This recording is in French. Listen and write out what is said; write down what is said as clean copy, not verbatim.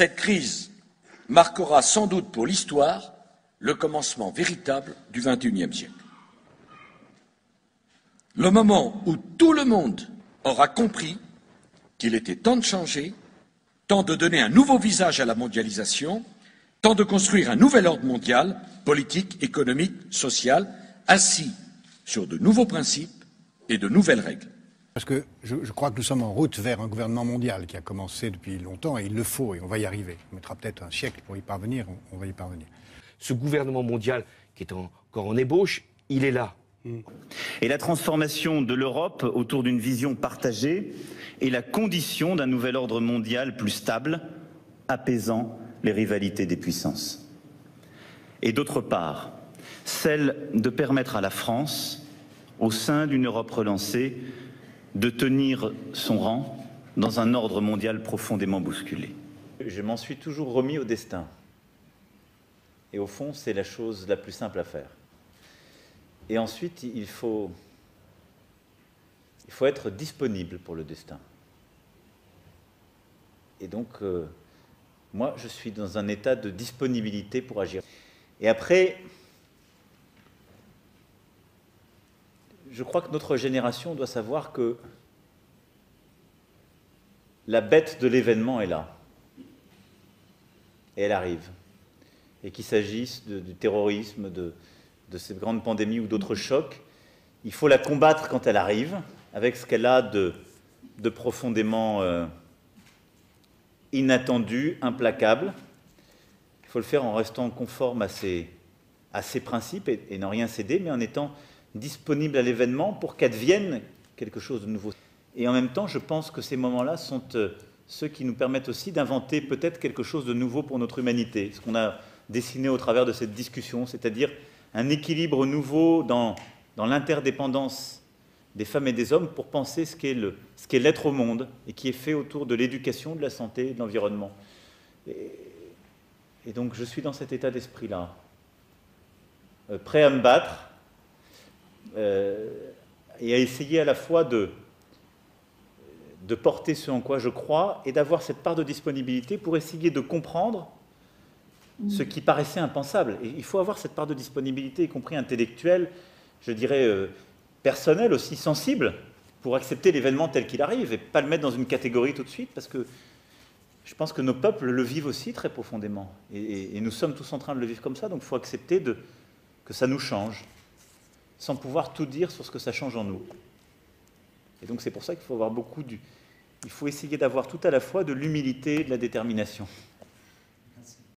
Cette crise marquera sans doute pour l'histoire le commencement véritable du XXIe siècle. Le moment où tout le monde aura compris qu'il était temps de changer, temps de donner un nouveau visage à la mondialisation, temps de construire un nouvel ordre mondial, politique, économique, social, assis sur de nouveaux principes et de nouvelles règles. Parce que je crois que nous sommes en route vers un gouvernement mondial qui a commencé depuis longtemps et il le faut et on va y arriver. On mettra peut-être un siècle pour y parvenir, on va y parvenir. Ce gouvernement mondial qui est encore en ébauche, il est là. Et la transformation de l'Europe autour d'une vision partagée est la condition d'un nouvel ordre mondial plus stable, apaisant les rivalités des puissances. Et d'autre part, celle de permettre à la France, au sein d'une Europe relancée, de tenir son rang dans un ordre mondial profondément bousculé. Je m'en suis toujours remis au destin. Et au fond, c'est la chose la plus simple à faire. Et ensuite, il faut être disponible pour le destin. Et donc, moi, je suis dans un état de disponibilité pour agir. Et après, je crois que notre génération doit savoir que la bête de l'événement est là. Et elle arrive. Et qu'il s'agisse du terrorisme, de cette grande pandémie ou d'autres chocs, il faut la combattre quand elle arrive, avec ce qu'elle a de profondément inattendu, implacable. Il faut le faire en restant conforme à ses principes et n'en rien céder, mais en étant disponible à l'événement pour qu'advienne quelque chose de nouveau. Et en même temps, je pense que ces moments-là sont ceux qui nous permettent aussi d'inventer peut-être quelque chose de nouveau pour notre humanité, ce qu'on a dessiné au travers de cette discussion, c'est-à-dire un équilibre nouveau dans l'interdépendance des femmes et des hommes pour penser ce qu'est l'être au monde et qui est fait autour de l'éducation, de la santé et de l'environnement. Et donc je suis dans cet état d'esprit-là, prêt à me battre et à essayer à la fois de porter ce en quoi je crois et d'avoir cette part de disponibilité pour essayer de comprendre ce qui paraissait impensable. Et il faut avoir cette part de disponibilité, y compris intellectuelle, je dirais personnelle, aussi sensible, pour accepter l'événement tel qu'il arrive et pas le mettre dans une catégorie tout de suite, parce que je pense que nos peuples le vivent aussi très profondément. Et nous sommes tous en train de le vivre comme ça, donc il faut accepter que ça nous change, sans pouvoir tout dire sur ce que ça change en nous. Et donc c'est pour ça qu'il faut avoir il faut essayer d'avoir tout à la fois de l'humilité et de la détermination.